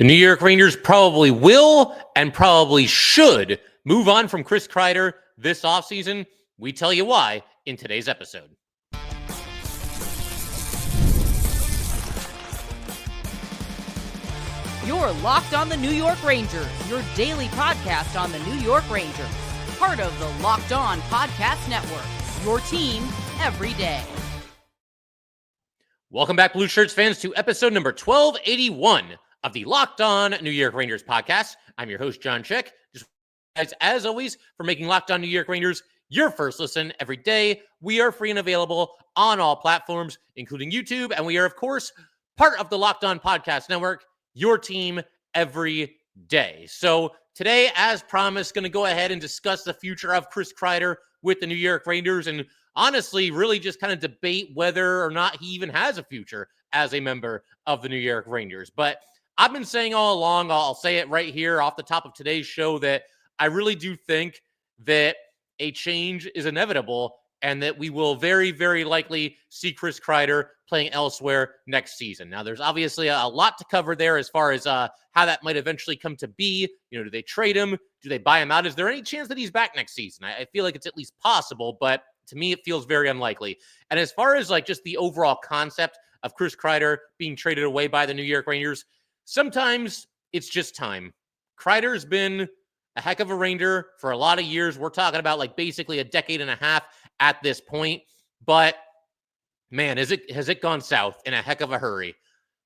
The New York Rangers probably will and probably should move on from Chris Kreider this offseason. We tell you why in today's episode. You're Locked on the New York Rangers, your daily podcast on the New York Rangers. Part of the Locked On Podcast Network, your team every day. Welcome back, Blueshirts fans, to episode number 1281 of the Locked On New York Rangers podcast. I'm your host, John Chick. Just as always, for making Locked On New York Rangers your first listen every day. We are free and available on all platforms, including YouTube, and we are, of course, part of the Locked On Podcast Network, your team every day. So today, as promised, going to go ahead and discuss the future of Chris Kreider with the New York Rangers, and honestly, really just kind of debate whether or not he even has a future as a member of the New York Rangers. But I've been saying all along, I'll say it right here off the top of today's show, that I really do think that a change is inevitable and that we will very, very likely see Chris Kreider playing elsewhere next season. Now, there's obviously a lot to cover there as far as how that might eventually come to be. You know, do they trade him? Do they buy him out? Is there any chance that he's back next season? I feel like it's at least possible, but to me, it feels very unlikely. And as far as like just the overall concept of Chris Kreider being traded away by the New York Rangers, sometimes it's just time. Kreider's been a heck of a Ranger for a lot of years. We're talking about like basically a decade and a half at this point. But man, has it gone south in a heck of a hurry.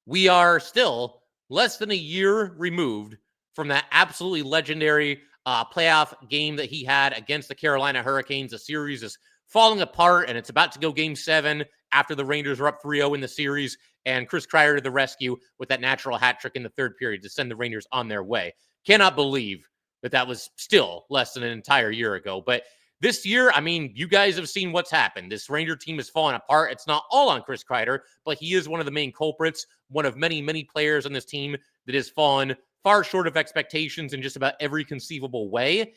We are still less than a year removed from that absolutely legendary playoff game that he had against the Carolina Hurricanes. The series is falling apart, and it's about to go Game 7 after the Rangers are up 3-0 in the series, and Chris Kreider to the rescue with that natural hat trick in the third period to send the Rangers on their way. Cannot believe that was still less than an entire year ago. But this year, I mean, you guys have seen what's happened. This Ranger team is falling apart. It's not all on Chris Kreider, but he is one of the main culprits, one of many, many players on this team that has fallen far short of expectations in just about every conceivable way.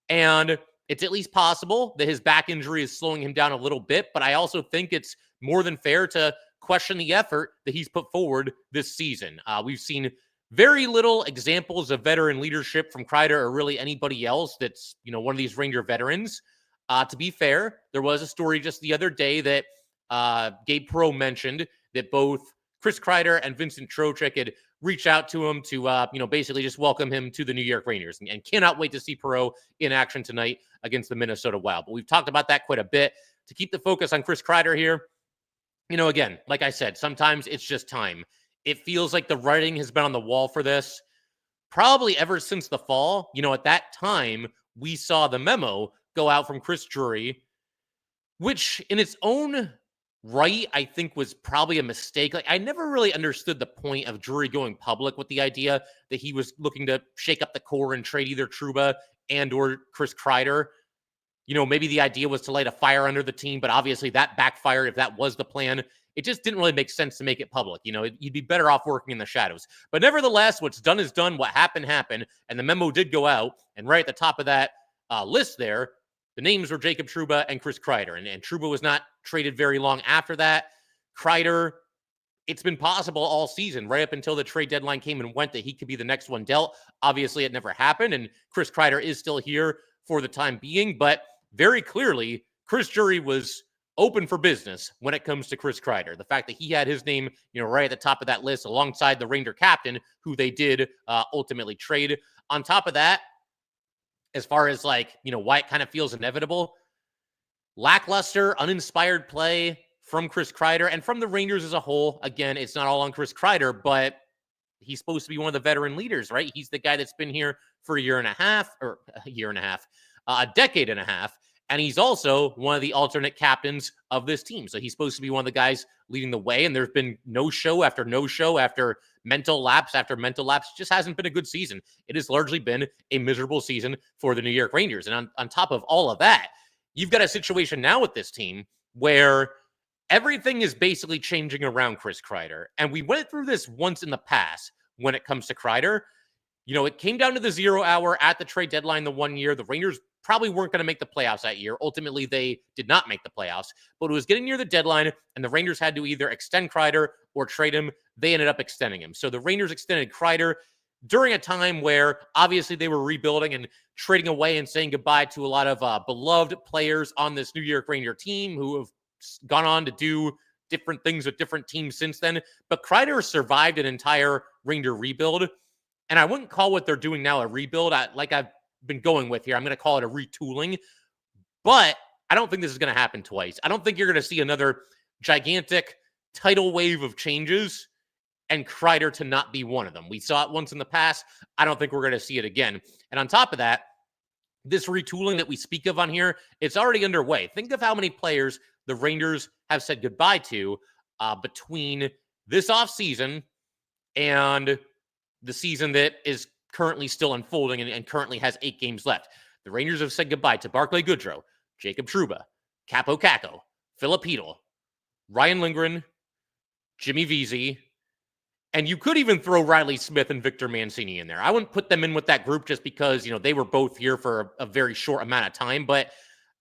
And it's at least possible that his back injury is slowing him down a little bit, but I also think it's more than fair to question the effort that he's put forward this season. We've seen very little examples of veteran leadership from Kreider or really anybody else that's, you know, one of these Ranger veterans. To be fair, there was a story just the other day that Gabe Perreault mentioned that both Chris Kreider and Vincent Trocheck had reached out to him to, basically just welcome him to the New York Rangers, and cannot wait to see Perreault in action tonight against the Minnesota Wild. But we've talked about that quite a bit. To keep the focus on Chris Kreider here, you know, again, like I said, sometimes it's just time. It feels like the writing has been on the wall for this probably ever since the fall. You know, at that time, we saw the memo go out from Chris Drury, which in its own right, I think was probably a mistake. Like, I never really understood the point of Drury going public with the idea that he was looking to shake up the core and trade either Trouba and or Chris Kreider. You know, maybe the idea was to light a fire under the team, but obviously that backfired if that was the plan. It just didn't really make sense to make it public. You know, you'd be better off working in the shadows. But nevertheless, what's done is done. What happened, happened. And the memo did go out. And right at the top of that list there, the names were Jacob Trouba and Chris Kreider. And Trouba was not traded very long after that. Kreider, it's been possible all season, right up until the trade deadline came and went, that he could be the next one dealt. Obviously, it never happened. And Chris Kreider is still here for the time being. But very clearly, Chris Drury was open for business when it comes to Chris Kreider. The fact that he had his name, you know, right at the top of that list alongside the Ranger captain, who they did ultimately trade. On top of that, as far as like, you know, why it kind of feels inevitable, lackluster, uninspired play from Chris Kreider and from the Rangers as a whole. Again, it's not all on Chris Kreider, but he's supposed to be one of the veteran leaders, right? He's the guy that's been here for a decade and a half. And he's also one of the alternate captains of this team. So he's supposed to be one of the guys leading the way. And there's been no show after mental lapse after mental lapse. It just hasn't been a good season. It has largely been a miserable season for the New York Rangers. And on top of all of that, you've got a situation now with this team where everything is basically changing around Chris Kreider. And we went through this once in the past when it comes to Kreider. You know, it came down to the 0 hour at the trade deadline the 1 year. The Rangers probably weren't going to make the playoffs that year. Ultimately, they did not make the playoffs, but it was getting near the deadline, and the Rangers had to either extend Kreider or trade him. They ended up extending him. So the Rangers extended Kreider. during a time where obviously they were rebuilding and trading away and saying goodbye to a lot of beloved players on this New York Ranger team who have gone on to do different things with different teams since then. But Kreider survived an entire Ranger rebuild. And I wouldn't call what they're doing now a rebuild. Like I've been going with here, I'm going to call it a retooling. But I don't think this is going to happen twice. I don't think you're going to see another gigantic tidal wave of changes and Kreider to not be one of them. We saw it once in the past. I don't think we're going to see it again. And on top of that, this retooling that we speak of on here, it's already underway. Think of how many players the Rangers have said goodbye to between this offseason and the season that is currently still unfolding and currently has 8 games left. The Rangers have said goodbye to Barclay Goodrow, Jacob Trouba, Capo Caco, Philip Hedl, Ryan Lindgren, Jimmy Vesey, and you could even throw Riley Smith and Victor Mancini in there. I wouldn't put them in with that group just because, they were both here for a very short amount of time. But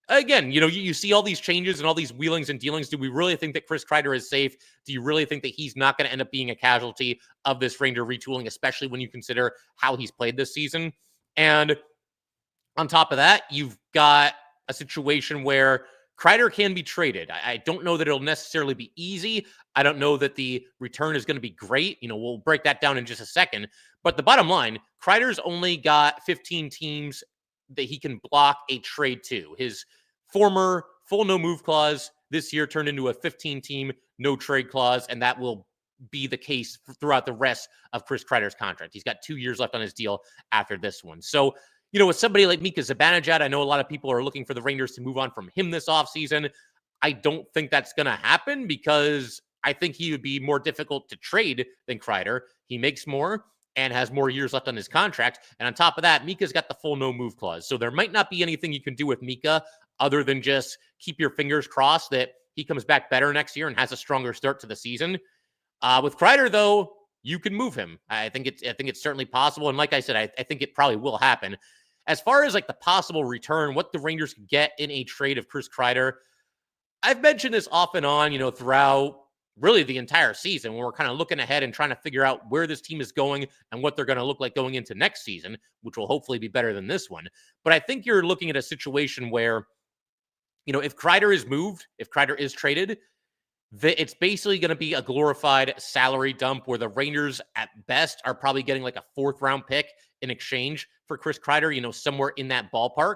again, you see all these changes and all these wheelings and dealings. Do we really think that Chris Kreider is safe? Do you really think that he's not going to end up being a casualty of this Ranger retooling, especially when you consider how he's played this season? And on top of that, you've got a situation where Kreider can be traded. I don't know that it'll necessarily be easy. I don't know that the return is going to be great. We'll break that down in just a second. But the bottom line, Kreider's only got 15 teams that he can block a trade to. His former full no move clause this year turned into a 15-team no trade clause, and that will be the case throughout the rest of Chris Kreider's contract. He's got 2 years left on his deal after this one. So, with somebody like Mika Zibanejad, I know a lot of people are looking for the Rangers to move on from him this offseason. I don't think that's going to happen because I think he would be more difficult to trade than Kreider. He makes more and has more years left on his contract. And on top of that, Mika's got the full no move clause. So there might not be anything you can do with Mika other than just keep your fingers crossed that he comes back better next year and has a stronger start to the season. With Kreider, though, you can move him. I think it's certainly possible. And like I said, I think it probably will happen. As far as like the possible return, what the Rangers could get in a trade of Chris Kreider, I've mentioned this off and on, throughout really the entire season when we're kind of looking ahead and trying to figure out where this team is going and what they're going to look like going into next season, which will hopefully be better than this one. But I think you're looking at a situation where, if Kreider is moved, if Kreider is traded, it's basically going to be a glorified salary dump where the Rangers at best are probably getting like a 4th round pick in exchange for Chris Kreider, somewhere in that ballpark.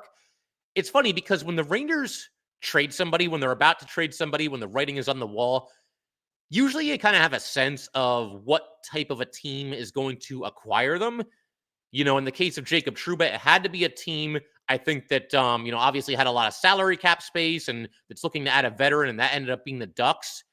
It's funny because when the Rangers trade somebody, when they're about to trade somebody, when the writing is on the wall, usually you kind of have a sense of what type of a team is going to acquire them. In the case of Jacob Trouba, it had to be a team, I think that, obviously had a lot of salary cap space and it's looking to add a veteran, and that ended up being the Ducks.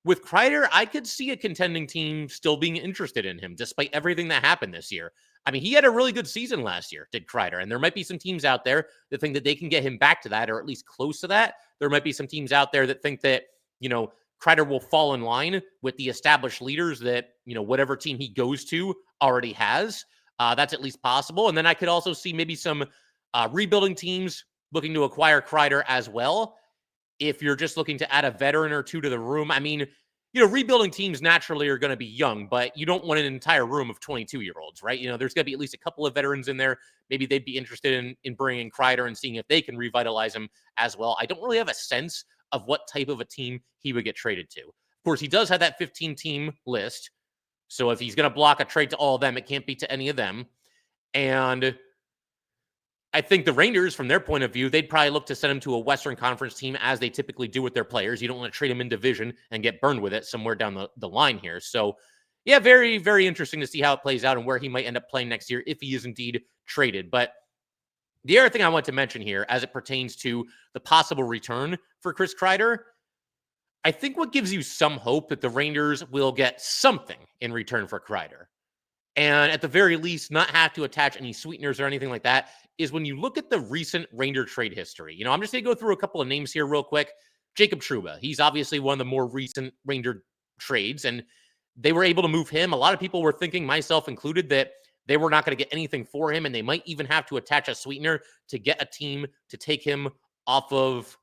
With Kreider, I could see a contending team still being interested in him, despite everything that happened this year. I mean, he had a really good season last year, did Kreider, and there might be some teams out there that think that they can get him back to that, or at least close to that. There might be some teams out there that think that, Kreider will fall in line with the established leaders that, whatever team he goes to already has. That's at least possible. And then I could also see maybe some rebuilding teams looking to acquire Kreider as well. If you're just looking to add a veteran or two to the room, I mean, rebuilding teams naturally are going to be young, but you don't want an entire room of 22-year-olds, right? There's going to be at least a couple of veterans in there. Maybe they'd be interested in bringing Kreider and seeing if they can revitalize him as well. I don't really have a sense of what type of a team he would get traded to. Of course, he does have that 15-team list. So if he's going to block a trade to all of them, it can't be to any of them. And I think the Rangers, from their point of view, they'd probably look to send him to a Western Conference team as they typically do with their players. You don't want to trade him in division and get burned with it somewhere down the line here. So, yeah, very, very interesting to see how it plays out and where he might end up playing next year if he is indeed traded. But the other thing I want to mention here as it pertains to the possible return for Chris Kreider, I think what gives you some hope that the Rangers will get something in return for Kreider, and at the very least not have to attach any sweeteners or anything like that, is when you look at the recent Ranger trade history. I'm just going to go through a couple of names here real quick. Jacob Trouba, he's obviously one of the more recent Ranger trades, and they were able to move him. A lot of people were thinking, myself included, that they were not going to get anything for him, and they might even have to attach a sweetener to get a team to take him off of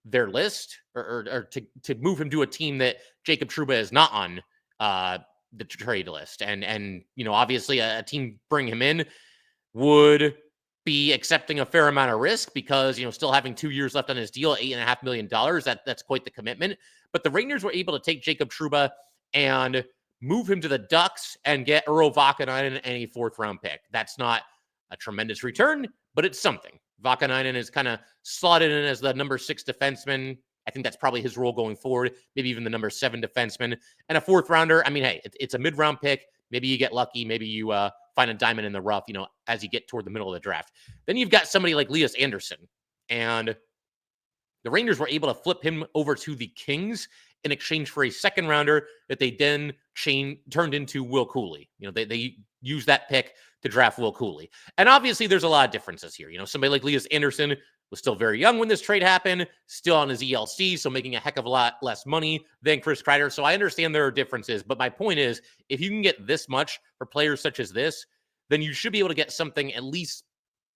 their list or to move him to a team that Jacob Trouba is not on the trade list. And obviously a team bring him in would be accepting a fair amount of risk because, still having 2 years left on his deal, $8.5 million, that's quite the commitment. But the Rangers were able to take Jacob Trouba and move him to the Ducks and get Urho Vakanainen and a 4th-round pick. That's not a tremendous return, but it's something. Vakanainen is kind of slotted in as the number 6 defenseman. I think that's probably his role going forward, maybe even the number 7 defenseman. And a 4th-rounder, I mean, hey, it's a mid-round pick. Maybe you get lucky. Maybe you find a diamond in the rough, as you get toward the middle of the draft. Then you've got somebody like Lias Andersson. And the Rangers were able to flip him over to the Kings in exchange for a 2nd-rounder that they then turned into Will Cooley. They used that pick to draft Will Cooley. And obviously, there's a lot of differences here. Somebody like Lias Andersson was still very young when this trade happened, still on his ELC, so making a heck of a lot less money than Chris Kreider. So I understand there are differences, but my point is, if you can get this much for players such as this, then you should be able to get something at least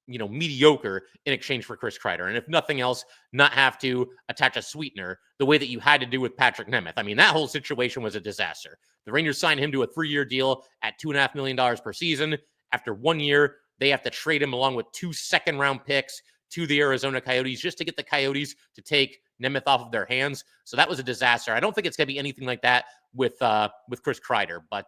mediocre in exchange for Chris Kreider. And if nothing else, not have to attach a sweetener the way that you had to do with Patrick Nemeth. I mean, that whole situation was a disaster. The Rangers signed him to a 3-year deal at $2.5 million per season. After 1 year, they have to trade him along with 2 second-round picks to the Arizona Coyotes just to get the Coyotes to take Nemeth off of their hands. So that was a disaster. I don't think it's going to be anything like that with Chris Kreider. But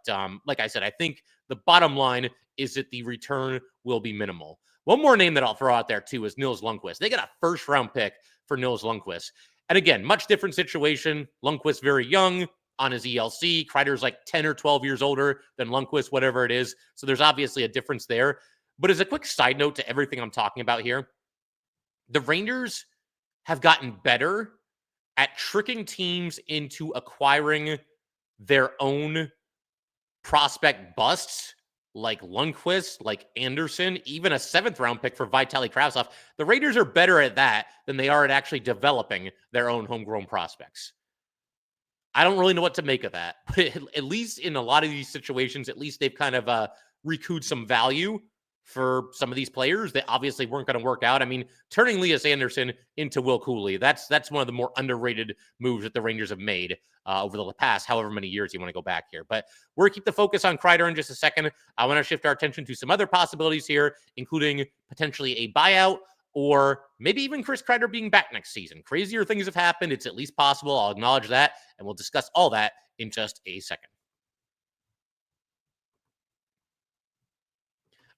like I said, I think the bottom line is that the return will be minimal. One more name that I'll throw out there, too, is Nils Lundkvist. They got a 1st-round pick for Nils Lundkvist. And again, much different situation. Lundkvist very young on his ELC. Kreider's like 10 or 12 years older than Lundkvist, whatever it is. So there's obviously a difference there. But as a quick side note to everything I'm talking about here, the Rangers have gotten better at tricking teams into acquiring their own prospect busts, like Lundkvist, like Anderson, even a 7th-round pick for Vitaly Kravtsov. The Rangers are better at that than they are at actually developing their own homegrown prospects. I don't really know what to make of that, but at least in a lot of these situations, at least they've kind of recouped some value for some of these players that obviously weren't going to work out. I mean, turning Lias Andersson into Will Cooley, that's one of the more underrated moves that the Rangers have made over the past however many years you want to go back here. But we're going to keep the focus on Kreider in just a second. I want to shift our attention to some other possibilities here, including potentially a buyout or maybe even Chris Kreider being back next season. Crazier things have happened. It's at least possible. I'll acknowledge that, and we'll discuss all that in just a second.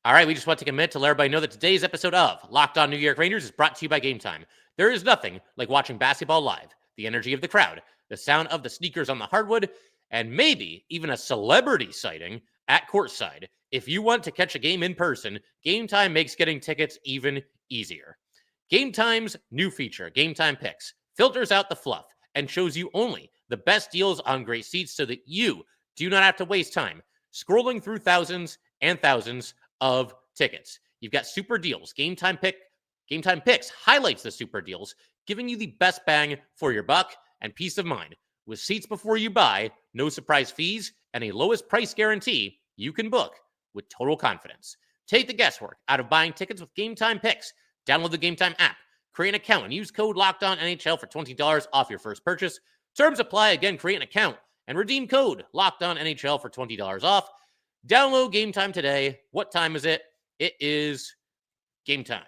All right, we just want to take a minute to let everybody know that today's episode of Locked On New York Rangers is brought to you by Gametime. There is nothing like watching basketball live. The energy of the crowd, the sound of the sneakers on the hardwood, and maybe even a celebrity sighting at courtside. If you want to catch a game in person, Gametime makes getting tickets even easier. Gametime's new feature, Gametime Picks, filters out the fluff and shows you only the best deals on great seats so that you do not have to waste time scrolling through thousands and thousands of tickets. You've got super deals. Gametime Picks highlights the super deals, giving you the best bang for your buck and peace of mind. With seats before you buy, no surprise fees, and a lowest price guarantee, you can book with total confidence. Take the guesswork out of buying tickets with Gametime Picks. Download the Gametime app, create an account, and use code LOCKEDONNHL for $20 off your first purchase. Terms apply. Again, create an account and redeem code LOCKEDONNHL for $20 off. Download Gametime today. What time is it? It is game time.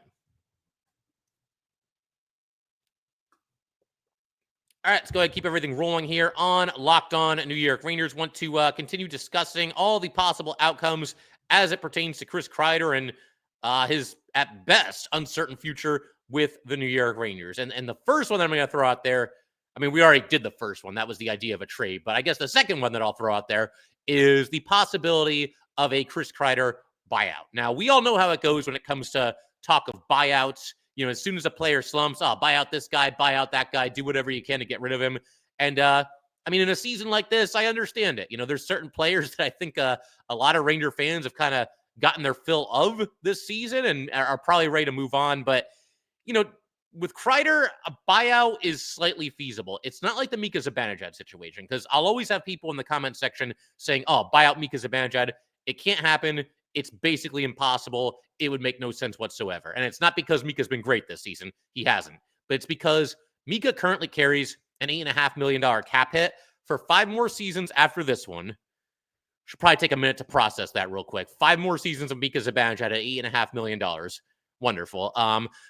All right, let's go ahead and keep everything rolling here on Locked On New York Rangers. Want to continue discussing all the possible outcomes as it pertains to Chris Kreider and his, at best, uncertain future with the New York Rangers. And the first one that I'm going to throw out there, I mean, we already did the first one. That was the idea of a trade. But I guess the second one that I'll throw out there is the possibility of a Chris Kreider buyout. Now, we all know how it goes when it comes to talk of buyouts. As soon as a player slumps, buy out this guy, buy out that guy, do whatever you can to get rid of him. And, I mean, in a season like this, I understand it. There's certain players that I think a lot of Ranger fans have kind of gotten their fill of this season and are probably ready to move on. But, with Kreider, a buyout is slightly feasible. It's not like the Mika Zibanejad situation, because I'll always have people in the comment section saying, buy out Mika Zibanejad. It can't happen. It's basically impossible. It would make no sense whatsoever. And it's not because Mika's been great this season. He hasn't. But it's because Mika currently carries an $8.5 million cap hit for 5 more seasons after this one, Should probably take a minute to process that real quick. 5 more seasons of Mika Zibanejad at $8.5 million. Wonderful.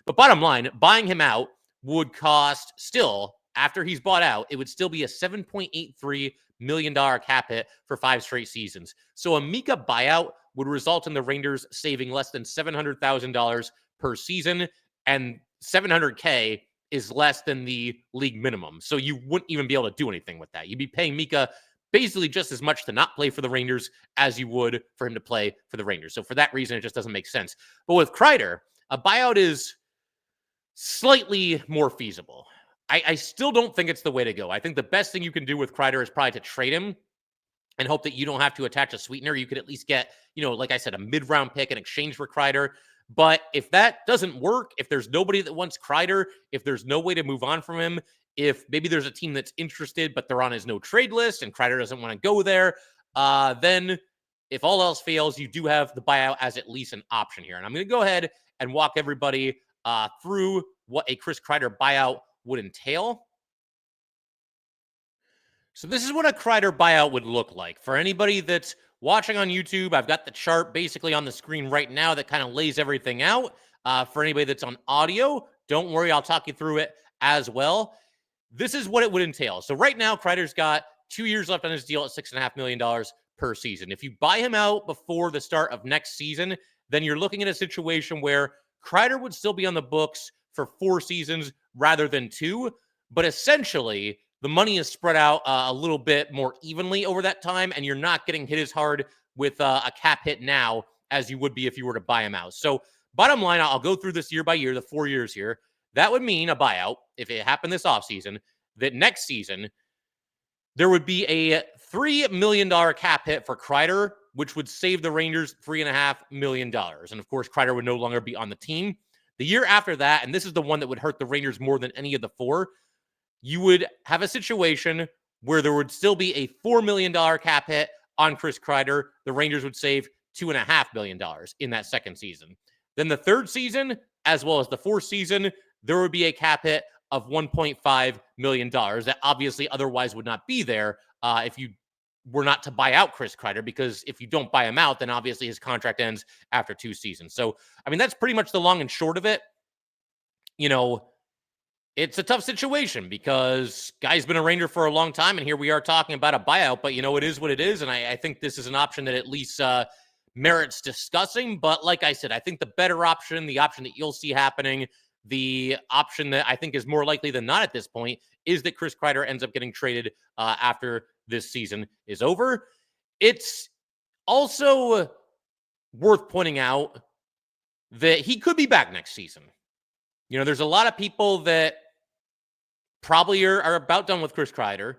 But bottom line, buying him out would cost still, after he's bought out, it would still be a $7.83 million cap hit for 5 straight seasons. So a Mika buyout would result in the Rangers saving less than $700,000 per season, and $700K is less than the league minimum. So you wouldn't even be able to do anything with that. You'd be paying Mika basically just as much to not play for the Rangers as you would for him to play for the Rangers. So for that reason, it just doesn't make sense. But with Kreider, a buyout is slightly more feasible. I still don't think it's the way to go. I think the best thing you can do with Kreider is probably to trade him and hope that you don't have to attach a sweetener. You could at least get, like I said, a mid-round pick in exchange for Kreider. But if that doesn't work, if there's nobody that wants Kreider, if there's no way to move on from him, if maybe there's a team that's interested, but they're on his no-trade list and Kreider doesn't want to go there, then if all else fails, you do have the buyout as at least an option here. And I'm going to go ahead and walk everybody through what a Chris Kreider buyout would entail. So this is what a Kreider buyout would look like. For anybody that's watching on YouTube, I've got the chart basically on the screen right now that kind of lays everything out. For anybody that's on audio, don't worry, I'll talk you through it as well. This is what it would entail. So right now, Kreider's got 2 years left on his deal at $6.5 million per season. If you buy him out before the start of next season, then you're looking at a situation where Kreider would still be on the books for 4 seasons rather than 2, but essentially the money is spread out a little bit more evenly over that time, and you're not getting hit as hard with a cap hit now as you would be if you were to buy him out. So bottom line, I'll go through this year by year, the 4 years here. That would mean a buyout, if it happened this offseason, that next season there would be a $3 million cap hit for Kreider, which would save the Rangers $3.5 million. And of course, Kreider would no longer be on the team. The year after that, and this is the one that would hurt the Rangers more than any of the 4, you would have a situation where there would still be a $4 million cap hit on Chris Kreider. The Rangers would save $2.5 million in that second season. Then the third season, as well as the fourth season, there would be a cap hit of $1.5 million that obviously otherwise would not be there if you were not to buy out Chris Kreider, because if you don't buy him out, then obviously his contract ends after 2 seasons. So, I mean, that's pretty much the long and short of it. It's a tough situation because guy's been a Ranger for a long time, and here we are talking about a buyout, but, it is what it is, and I think this is an option that at least merits discussing. But like I said, I think the better option, the option that you'll see happening, the option that I think is more likely than not at this point, is that Chris Kreider ends up getting traded after this season is over. It's also worth pointing out that he could be back next season. There's a lot of people that probably are about done with Chris Kreider.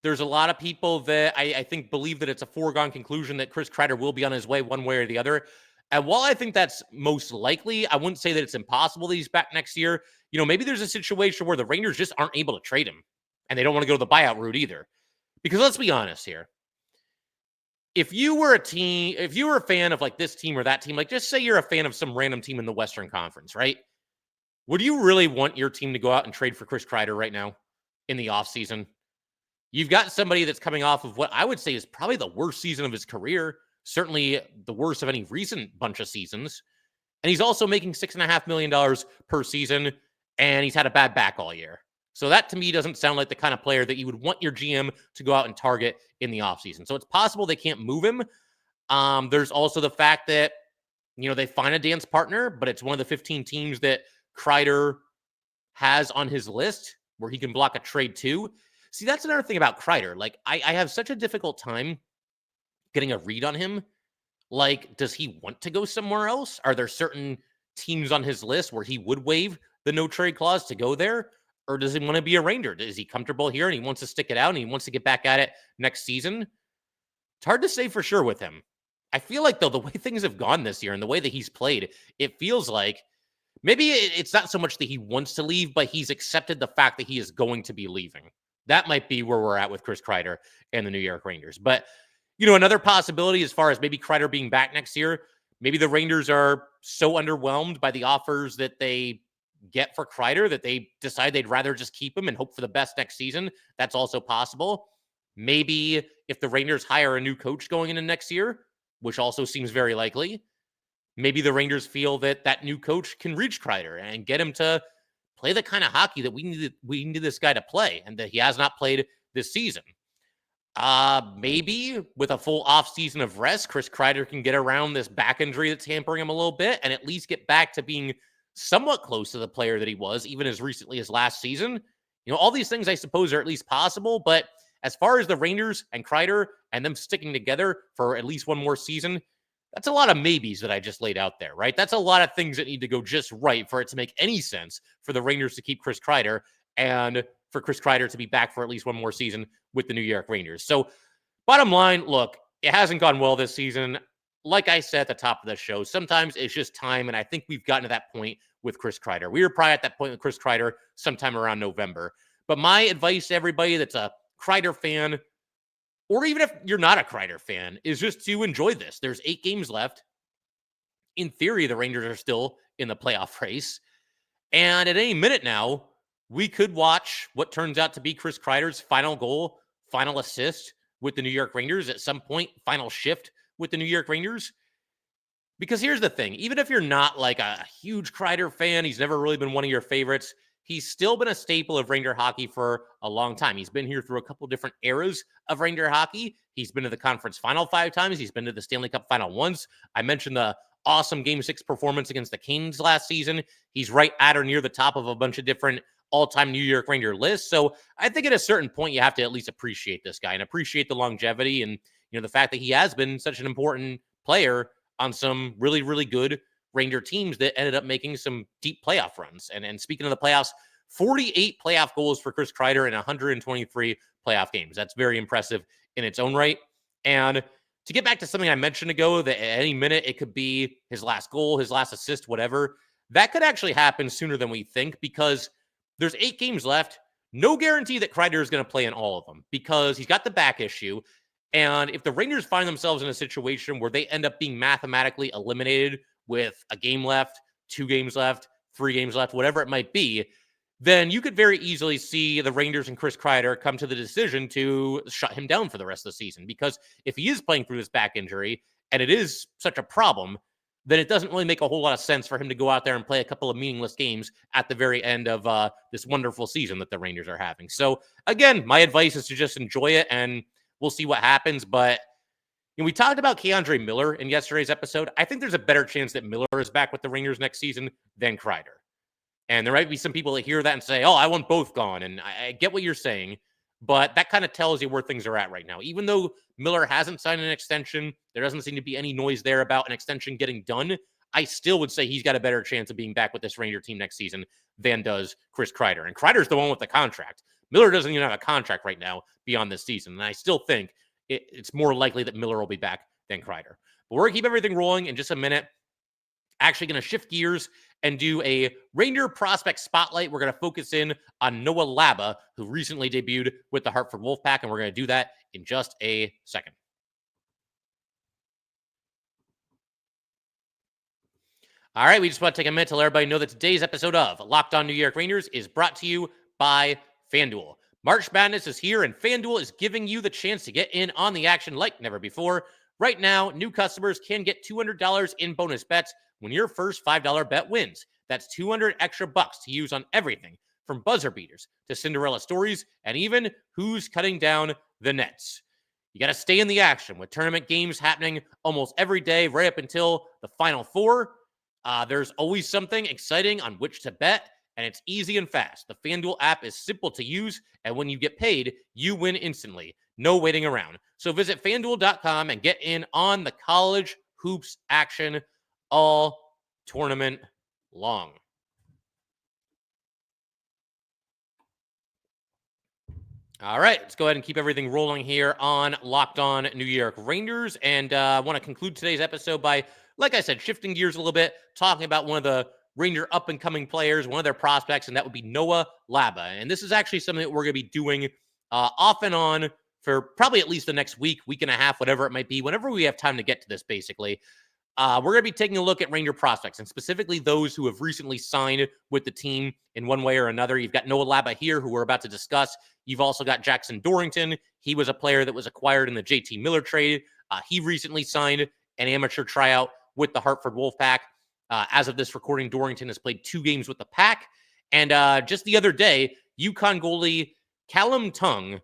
There's a lot of people that I think believe that it's a foregone conclusion that Chris Kreider will be on his way one way or the other. And while I think that's most likely, I wouldn't say that it's impossible that he's back next year. Maybe there's a situation where the Rangers just aren't able to trade him, and they don't want to go the buyout route either. Because let's be honest here. If you were a fan of like this team or that team, like just say you're a fan of some random team in the Western Conference, right? Would you really want your team to go out and trade for Chris Kreider right now in the offseason? You've got somebody that's coming off of what I would say is probably the worst season of his career, certainly the worst of any recent bunch of seasons. And he's also making $6.5 million per season, and he's had a bad back all year. So that to me doesn't sound like the kind of player that you would want your GM to go out and target in the offseason. So it's possible they can't move him. There's also the fact that, they find a dance partner, but it's one of the 15 teams that Kreider has on his list where he can block a trade too. See, that's another thing about Kreider. Like, I have such a difficult time getting a read on him. Like, does he want to go somewhere else? Are there certain teams on his list where he would waive the no trade clause to go there? Or does he want to be a Ranger? Is he comfortable here and he wants to stick it out and he wants to get back at it next season? It's hard to say for sure with him. I feel like, though, the way things have gone this year and the way that he's played, it feels like maybe it's not so much that he wants to leave, but he's accepted the fact that he is going to be leaving. That might be where we're at with Chris Kreider and the New York Rangers. But, another possibility as far as maybe Kreider being back next year, maybe the Rangers are so underwhelmed by the offers that they get for Kreider that they decide they'd rather just keep him and hope for the best next season. That's also possible. Maybe if the Rangers hire a new coach going into next year, which also seems very likely, maybe the Rangers feel that that new coach can reach Kreider and get him to play the kind of hockey that we need this guy to play and that he has not played this season. Maybe with a full off season of rest, Chris Kreider can get around this back injury that's hampering him a little bit and at least get back to being somewhat close to the player that he was even as recently as last season. All these things I suppose are at least possible, but as far as the Rangers and Kreider and them sticking together for at least one more season, that's a lot of maybes that I just laid out there, right? That's a lot of things that need to go just right for it to make any sense for the Rangers to keep Chris Kreider and for Chris Kreider to be back for at least one more season with the New York Rangers. So bottom line, look, it hasn't gone well this season. Like I said at the top of the show, sometimes it's just time, and I think we've gotten to that point with Chris Kreider. We were probably at that point with Chris Kreider sometime around November. But my advice to everybody that's a Kreider fan, or even if you're not a Kreider fan, is just to enjoy this. There's 8 games left. In theory, the Rangers are still in the playoff race. And at any minute now, we could watch what turns out to be Chris Kreider's final goal, final assist with the New York Rangers at some point, final shift with the New York Rangers. Because here's the thing, even if you're not like a huge Kreider fan, he's never really been one of your favorites, he's still been a staple of Ranger hockey for a long time. He's been here through a couple different eras of Ranger hockey. He's been to the conference final 5 times. He's been to the Stanley Cup final once. I mentioned the awesome Game 6 performance against the Canes last season. He's right at or near the top of a bunch of different all-time New York Ranger lists. So I think at a certain point, you have to at least appreciate this guy and appreciate the longevity and the fact that he has been such an important player on some really, really good Ranger teams that ended up making some deep playoff runs. And speaking of the playoffs, 48 playoff goals for Chris Kreider in 123 playoff games. That's very impressive in its own right. And to get back to something I mentioned ago, that at any minute it could be his last goal, his last assist, whatever, that could actually happen sooner than we think because there's 8 games left. No guarantee that Kreider is going to play in all of them because he's got the back issue. And if the Rangers find themselves in a situation where they end up being mathematically eliminated with a game left, 2 games left, 3 games left, whatever it might be, then you could very easily see the Rangers and Chris Kreider come to the decision to shut him down for the rest of the season. Because if he is playing through this back injury, and it is such a problem, then it doesn't really make a whole lot of sense for him to go out there and play a couple of meaningless games at the very end of this wonderful season that the Rangers are having. So again, my advice is to just enjoy it, and we'll see what happens. But we talked about K'Andre Miller in yesterday's episode. I think there's a better chance that Miller is back with the Rangers next season than Kreider. And there might be some people that hear that and say, oh, I want both gone. And I get what you're saying, but that kind of tells you where things are at right now. Even though Miller hasn't signed an extension, there doesn't seem to be any noise there about an extension getting done. I still would say he's got a better chance of being back with this Ranger team next season than does Chris Kreider. And Kreider's the one with the contract. Miller doesn't even have a contract right now beyond this season. And I still think it's more likely that Miller will be back than Kreider. But we're going to keep everything rolling in just a minute. Actually going to shift gears and do a Ranger prospect spotlight. We're going to focus in on Noah Laba, who recently debuted with the Hartford Wolfpack, and we're going to do that in just a second. All right, we just want to take a minute to let everybody know that today's episode of Locked On New York Rangers is brought to you by FanDuel. March Madness is here, and FanDuel is giving you the chance to get in on the action like never before. Right now, new customers can get $200 in bonus bets when your first $5 bet wins. That's $200 extra bucks to use on everything from buzzer beaters to Cinderella stories and even who's cutting down the nets. You got to stay in the action with tournament games happening almost every day right up until the Final Four. There's always something exciting on which to bet, and it's easy and fast. The FanDuel app is simple to use, and when you get paid, you win instantly. No waiting around. So visit FanDuel.com and get in on the college hoops action all tournament long. All right, let's go ahead and keep everything rolling here on Locked On New York Rangers. And I want to conclude today's episode by, like I said, shifting gears a little bit, talking about one of the Ranger up-and-coming players, one of their prospects, and that would be Noah Laba. And this is actually something that we're going to be doing off and on for probably at least the next week and a half, whatever it might be, whenever we have time to get to this, basically. we're going to be taking a look at Ranger prospects, and specifically those who have recently signed with the team in one way or another. You've got Noah Laba here, who we're about to discuss. You've also got Jackson Dorrington. He was a player that was acquired in the JT Miller trade. He recently signed an amateur tryout with the Hartford Wolfpack. As of this recording, Dorrington has played 2 games with the Pack. And just the other day, UConn goalie Callum Tung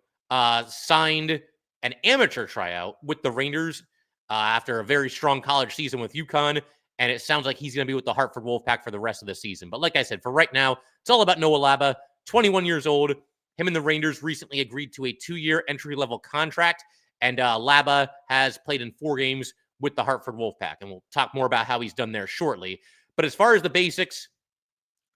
signed an amateur tryout with the Rangers after a very strong college season with UConn. And it sounds like he's going to be with the Hartford Wolfpack for the rest of the season. But like I said, for right now, it's all about Noah Laba, 21 years old. Him and the Rangers recently agreed to a 2-year entry-level contract. And Laba has played in 4 games with the Hartford Wolfpack. And we'll talk more about how he's done there shortly. But as far as the basics,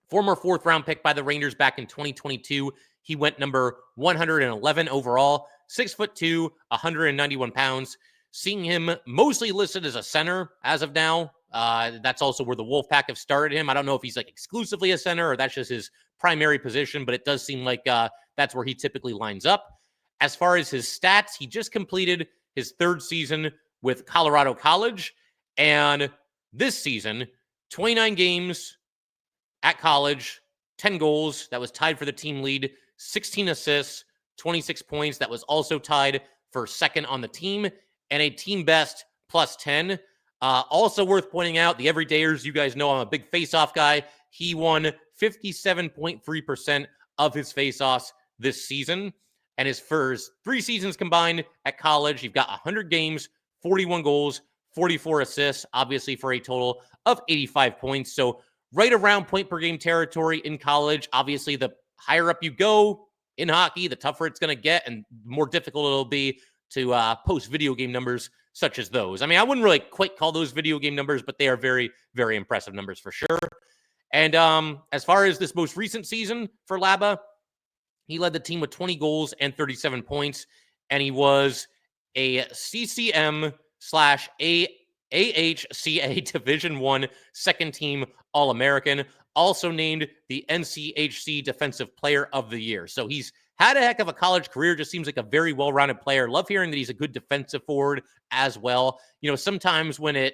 former 4th-round pick by the Rangers back in 2022. He went number 111 overall, 6'2", 191 pounds. Seeing him mostly listed as a center as of now. That's also where the Wolfpack have started him. I don't know if he's like exclusively a center or that's just his primary position, but it does seem like that's where he typically lines up. As far as his stats, he just completed his 3rd season with Colorado College. And this season, 29 games at college, 10 goals. That was tied for the team lead, 16 assists, 26 points. That was also tied for 2nd on the team, and a team best plus 10. Also worth pointing out, the everydayers, you guys know I'm a big face-off guy. He won 57.3% of his face-offs this season. And his first 3 seasons combined at college, you've got 100 games, 41 goals, 44 assists, obviously for a total of 85 points. So right around point per game territory in college. Obviously, the higher up you go in hockey, the tougher it's going to get and more difficult it'll be to post video game numbers such as those. I mean, I wouldn't really quite call those video game numbers, but they are very, very impressive numbers for sure. And as far as this most recent season for Laba, he led the team with 20 goals and 37 points, and he was a CCM/AHCA Division I second team All-American, also named the NCHC Defensive Player of the Year. So he's had a heck of a college career, just seems like a very well-rounded player. Love hearing that he's a good defensive forward as well. You know, sometimes when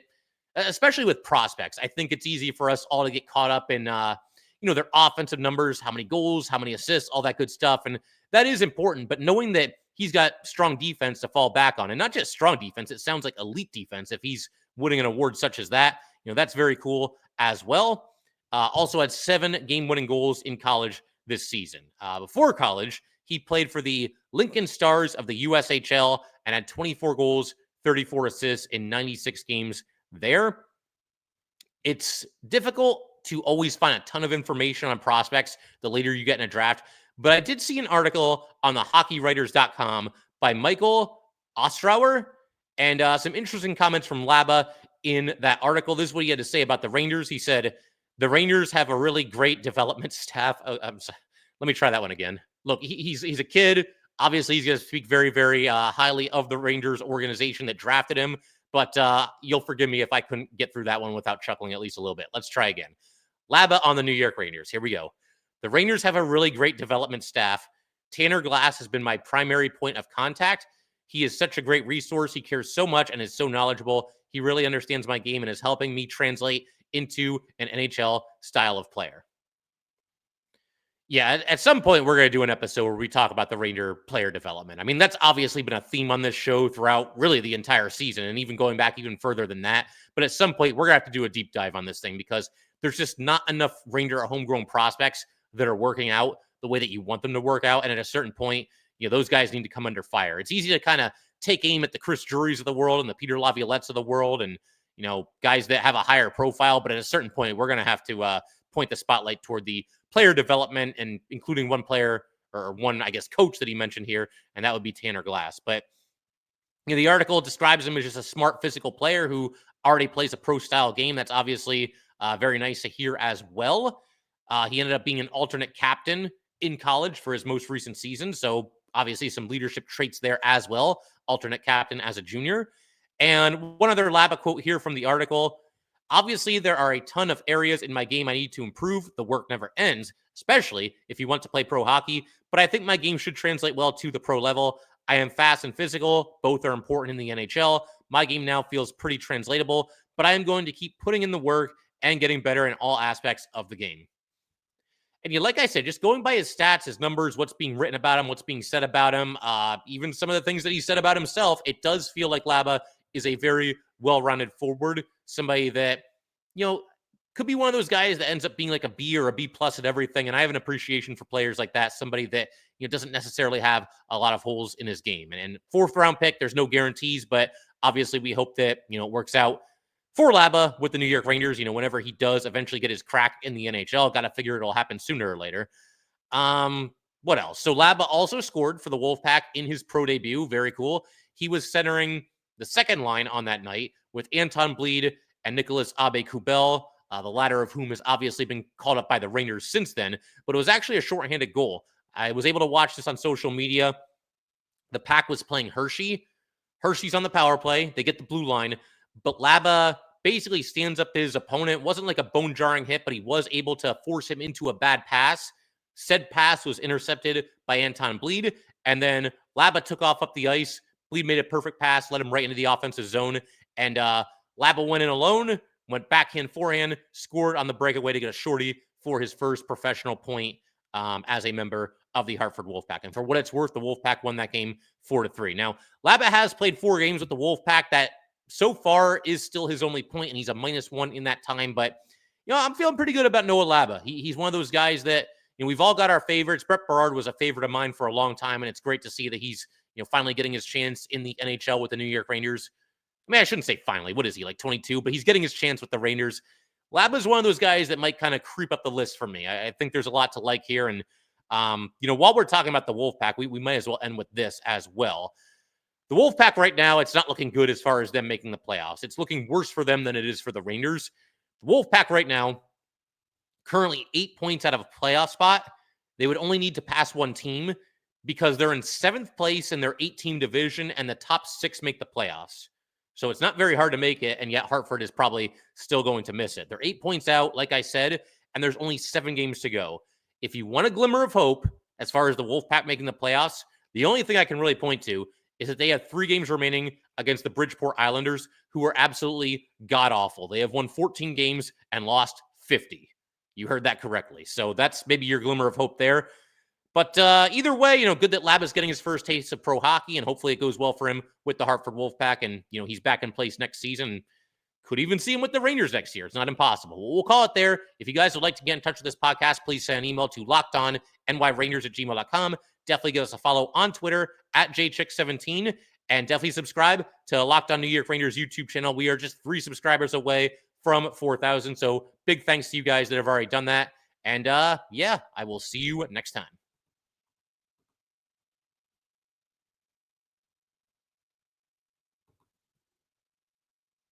especially with prospects, I think it's easy for us all to get caught up in, their offensive numbers, how many goals, how many assists, all that good stuff. And that is important, but knowing that he's got strong defense to fall back on, and not just strong defense, it sounds like elite defense. If he's winning an award such as that, that's very cool as well. Also had 7 game-winning goals in college this season. Before college, he played for the Lincoln Stars of the USHL and had 24 goals, 34 assists in 96 games there. It's difficult to always find a ton of information on prospects the later you get in a draft, but I did see an article on the hockeywriters.com by Michael Ostrauer and some interesting comments from Laba in that article. This is what he had to say about the Rangers. He said, the Rangers have a really great development staff. Let me try that one again. Look, he's a kid. Obviously, he's going to speak very, very highly of the Rangers organization that drafted him. But you'll forgive me if I couldn't get through that one without chuckling at least a little bit. Let's try again. Laba on the New York Rangers. Here we go. The Rangers have a really great development staff. Tanner Glass has been my primary point of contact. He is such a great resource. He cares so much and is so knowledgeable. He really understands my game and is helping me translate into an NHL style of player. Yeah, at some point, we're going to do an episode where we talk about the Ranger player development. I mean, that's obviously been a theme on this show throughout really the entire season and even going back even further than that. But at some point, we're going to have to do a deep dive on this thing because there's just not enough Ranger homegrown prospects that are working out the way that you want them to work out. And at a certain point, those guys need to come under fire. It's easy to kind of take aim at the Chris Drurys of the world and the Peter Laviolettes of the world and, guys that have a higher profile. But at a certain point, we're going to have to point the spotlight toward the player development and including one player or one, I guess, coach that he mentioned here, and that would be Tanner Glass. But the article describes him as just a smart physical player who already plays a pro-style game. That's obviously very nice to hear as well. He ended up being an alternate captain in college for his most recent season, so obviously some leadership traits there as well. Alternate captain as a junior. And one other Laba quote here from the article: obviously, there are a ton of areas in my game I need to improve. The work never ends, especially if you want to play pro hockey. But I think my game should translate well to the pro level. I am fast and physical. Both are important in the NHL. My game now feels pretty translatable, but I am going to keep putting in the work and getting better in all aspects of the game. And like I said, just going by his stats, his numbers, what's being written about him, what's being said about him, even some of the things that he said about himself, it does feel like Laba is a very well-rounded forward, somebody that, could be one of those guys that ends up being like a B or a B plus at everything. And I have an appreciation for players like that, somebody that, doesn't necessarily have a lot of holes in his game. And fourth round pick, there's no guarantees, but obviously we hope that, it works out for Laba with the New York Rangers, whenever he does eventually get his crack in the NHL. Got to figure it'll happen sooner or later. What else? So Laba also scored for the Wolfpack in his pro debut. Very cool. He was centering the second line on that night with Anton Bleed and Nicholas Abe-Kubel, the latter of whom has obviously been called up by the Rangers since then. But it was actually a shorthanded goal. I was able to watch this on social media. The Pack was playing Hershey. Hershey's on the power play. They get the blue line. But Laba basically stands up his opponent. It wasn't like a bone-jarring hit, but he was able to force him into a bad pass. Said pass was intercepted by Anton Bleed, and then Laba took off up the ice. Bleed made a perfect pass, led him right into the offensive zone, and Laba went in alone, went backhand, forehand, scored on the breakaway to get a shorty for his first professional point as a member of the Hartford Wolfpack. And for what it's worth, the Wolfpack won that game 4-3. Now, Laba has played 4 games with the Wolfpack. That so far is still his only point, and he's a -1 in that time. But, I'm feeling pretty good about Noah Laba. He's one of those guys that, we've all got our favorites. Brett Berard was a favorite of mine for a long time, and it's great to see that he's, finally getting his chance in the NHL with the New York Rangers. I mean, I shouldn't say finally. What is he, like 22? But he's getting his chance with the Rangers. Laba's one of those guys that might kind of creep up the list for me. I think there's a lot to like here. And, while we're talking about the Wolfpack, we might as well end with this as well. The Wolfpack right now, it's not looking good as far as them making the playoffs. It's looking worse for them than it is for the Rangers. The Wolfpack right now, currently 8 points out of a playoff spot. They would only need to pass one team because they're in 7th place in their 8-team division, and the top 6 make the playoffs. So it's not very hard to make it, and yet Hartford is probably still going to miss it. They're 8 points out, like I said, and there's only 7 games to go. If you want a glimmer of hope as far as the Wolfpack making the playoffs, the only thing I can really point to is that they have 3 games remaining against the Bridgeport Islanders, who are absolutely god-awful. They have won 14 games and lost 50. You heard that correctly. So that's maybe your glimmer of hope there. But either way, good that Laba's getting his first taste of pro hockey, and hopefully it goes well for him with the Hartford Wolfpack, and, he's back in place next season. Could even see him with the Rangers next year. It's not impossible. We'll call it there. If you guys would like to get in touch with this podcast, please send an email to lockedonnyrangers@gmail.com. Definitely give us a follow on Twitter @jchick17, and definitely subscribe to Locked On New York Rangers YouTube channel. We are just 3 subscribers away from 4,000. So big thanks to you guys that have already done that. And I will see you next time.